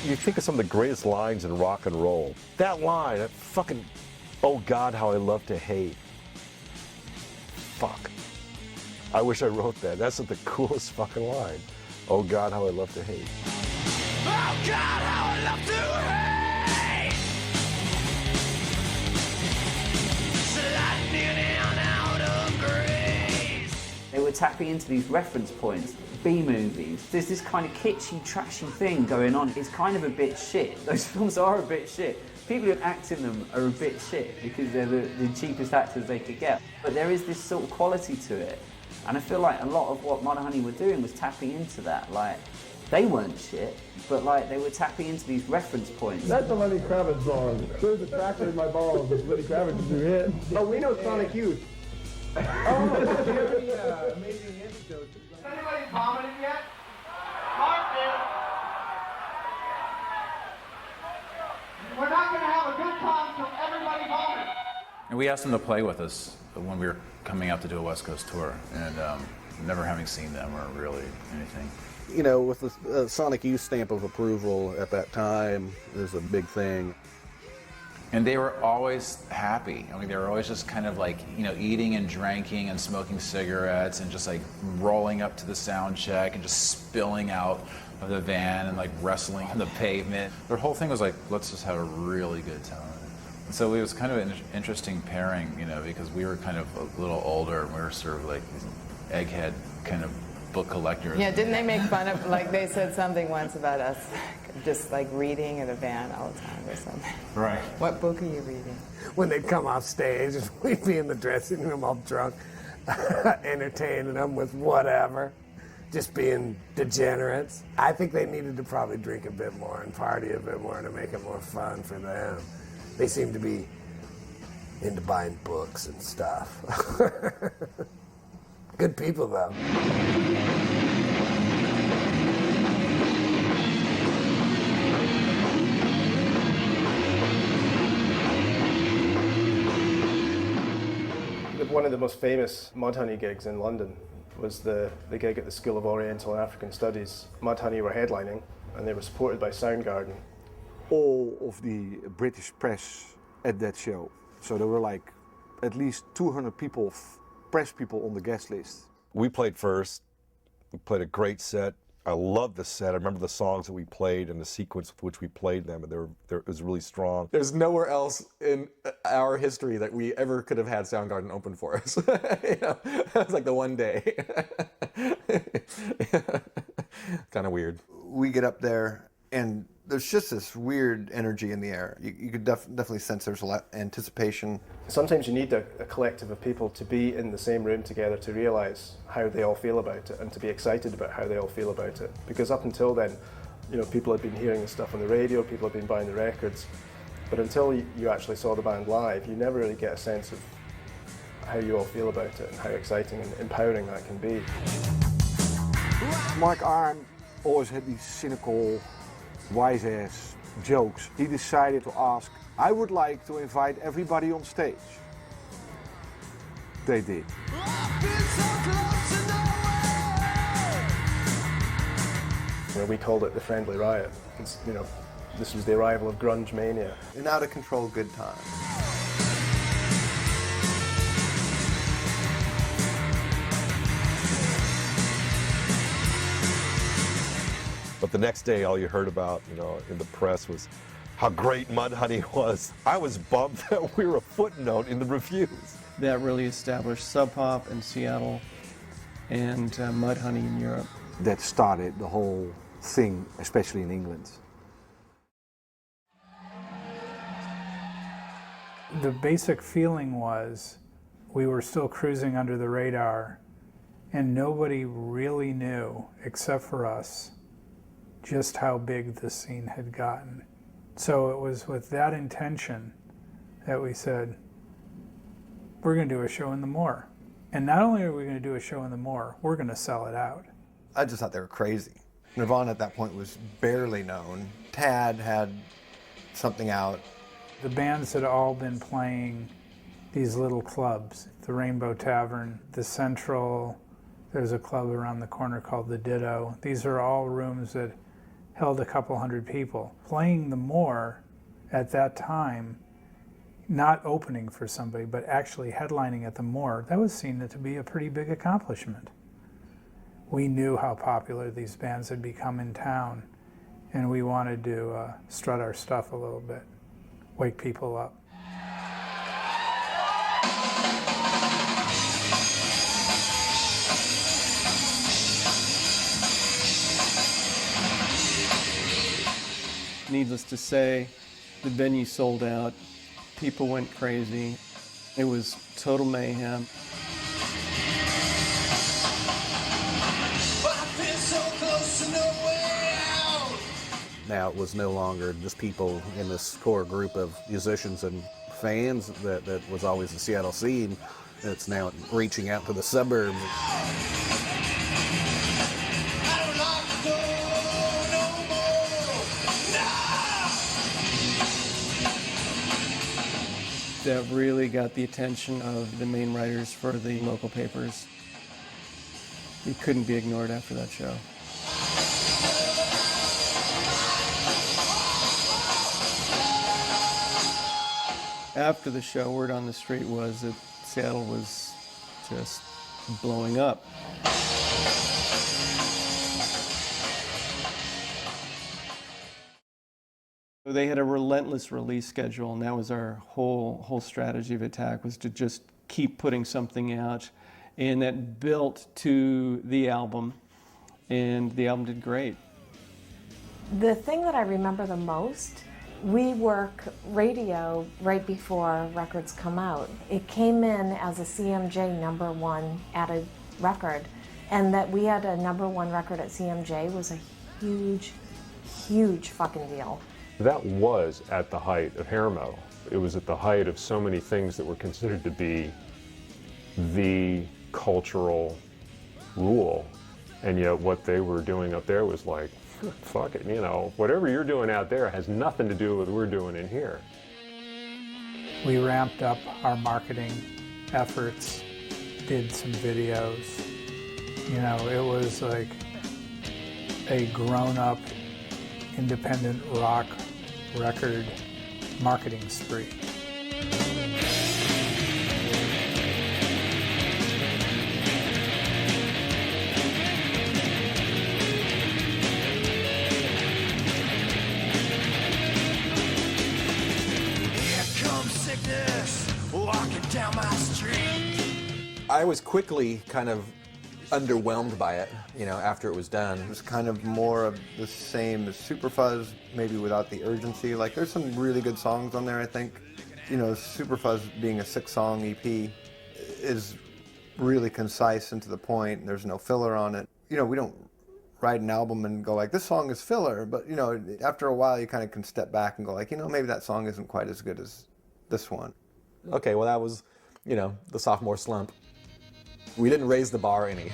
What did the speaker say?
You think of some of the greatest lines in rock and roll. That line, that fucking, oh God, how I love to hate. Fuck. I wish I wrote that. That's the coolest fucking line. Oh God, how I love to hate. Oh God, how I love to hate. Sliding in and out of grace. They were tapping into these reference points. B-movies. There's this kind of kitschy, trashy thing going on. It's kind of a bit shit. Those films are a bit shit. People who act in them are a bit shit because they're the cheapest actors they could get. But there is this sort of quality to it. And I feel like a lot of what Mudhoney were doing was tapping into that. Like, they weren't shit, but like they were tapping into these reference points. That's a Lenny Kravitz song. There's a tractor in my balls. It's Lenny Kravitz to hit. Oh, we know Sonic Youth. Oh, yeah, amazing anecdotes. Has anybody vomited yet? Mark did. We're not going to have a good time until everybody vomits. And we asked them to play with us when we were coming out to do a West Coast tour, and never having seen them or really anything. You know, with the Sonic Youth stamp of approval at that time, it was a big thing. And they were always happy. I mean, they were always just kind of like, you know, eating and drinking and smoking cigarettes and just like rolling up to the sound check and just spilling out of the van and like wrestling on the pavement. Their whole thing was like, let's just have a really good time. And so it was kind of an interesting pairing, you know, because we were kind of a little older and we were sort of like these egghead kind of book collectors. Yeah, didn't they make fun of, like they said something once about us, just like reading in a van all the time or something. Right. What book are you reading? When they'd come off stage, we'd be in the dressing room all drunk, entertaining them with whatever, just being degenerates. I think they needed to probably drink a bit more and party a bit more to make it more fun for them. They seem to be into buying books and stuff. Good people, though. One of the most famous Mudhoney gigs in London was the gig at the School of Oriental and African Studies. Mudhoney were headlining, and they were supported by Soundgarden. All of the British press at that show. So there were like at least 200 people, press people on the guest list. We played first. We played a great set. I love the set. I remember the songs that we played and the sequence with which we played them, and it was really strong. There's nowhere else in our history that we ever could have had Soundgarden open for us. You know, that was like the one day. Kind of weird. We get up there, and there's just this weird energy in the air. You could definitely sense there's a lot of anticipation. Sometimes you need a collective of people to be in the same room together to realize how they all feel about it and to be excited about how they all feel about it. Because up until then, you know, people had been hearing the stuff on the radio, people had been buying the records, but until you actually saw the band live, you never really get a sense of how you all feel about it and how exciting and empowering that can be. Mark Arn always had these cynical, wise-ass jokes. He decided to ask, I would like to invite everybody on stage. They did. You know, we called it the Friendly Riot. It's, you know, this was the arrival of grunge mania. An out-of-control good time. But the next day, all you heard about, you know, in the press was how great Mudhoney was. I was bummed that we were a footnote in the reviews. That really established Sub Pop in Seattle and Mudhoney in Europe. That started the whole thing, especially in England. The basic feeling was we were still cruising under the radar, and nobody really knew, except for us, just how big the scene had gotten. So it was with that intention that we said, we're going to do a show in the Moor. And not only are we going to do a show in the Moor, we're going to sell it out. I just thought they were crazy. Nirvana at that point was barely known. Tad had something out. The bands had all been playing these little clubs, the Rainbow Tavern, the Central, there's a club around the corner called the Ditto. These are all rooms that held a couple hundred people. Playing the Moore at that time, not opening for somebody, but actually headlining at the Moore, that was seen to be a pretty big accomplishment. We knew how popular these bands had become in town, and we wanted to strut our stuff a little bit, wake people up. Needless to say, the venue sold out. People went crazy. It was total mayhem. Now it was no longer just people in this core group of musicians and fans that was always the Seattle scene. It's now reaching out to the suburbs. That really got the attention of the main writers for the local papers. It couldn't be ignored after that show. After the show, word on the street was that Seattle was just blowing up. They had a relentless release schedule, and that was our whole strategy of attack, was to just keep putting something out, and that built to the album, and the album did great. The thing that I remember the most, we work radio right before records come out. It came in as a CMJ #1 added record, and that we had a #1 record at CMJ was a huge fucking deal. That was at the height of hair metal. It was at the height of so many things that were considered to be the cultural rule. And yet what they were doing up there was like, fuck it, you know, whatever you're doing out there has nothing to do with what we're doing in here. We ramped up our marketing efforts, did some videos. You know, it was like a grown-up independent rock record marketing spree. Down my street. I was quickly kind of underwhelmed by it, you know, after it was done. It was kind of more of the same as Superfuzz, maybe without the urgency. Like, there's some really good songs on there, I think. You know, Superfuzz being a 6-song EP is really concise and to the point. There's no filler on it. You know, we don't write an album and go like, this song is filler, but, you know, after a while you kind of can step back and go like, you know, maybe that song isn't quite as good as this one. Okay, well that was, you know, the sophomore slump. We didn't raise the bar any.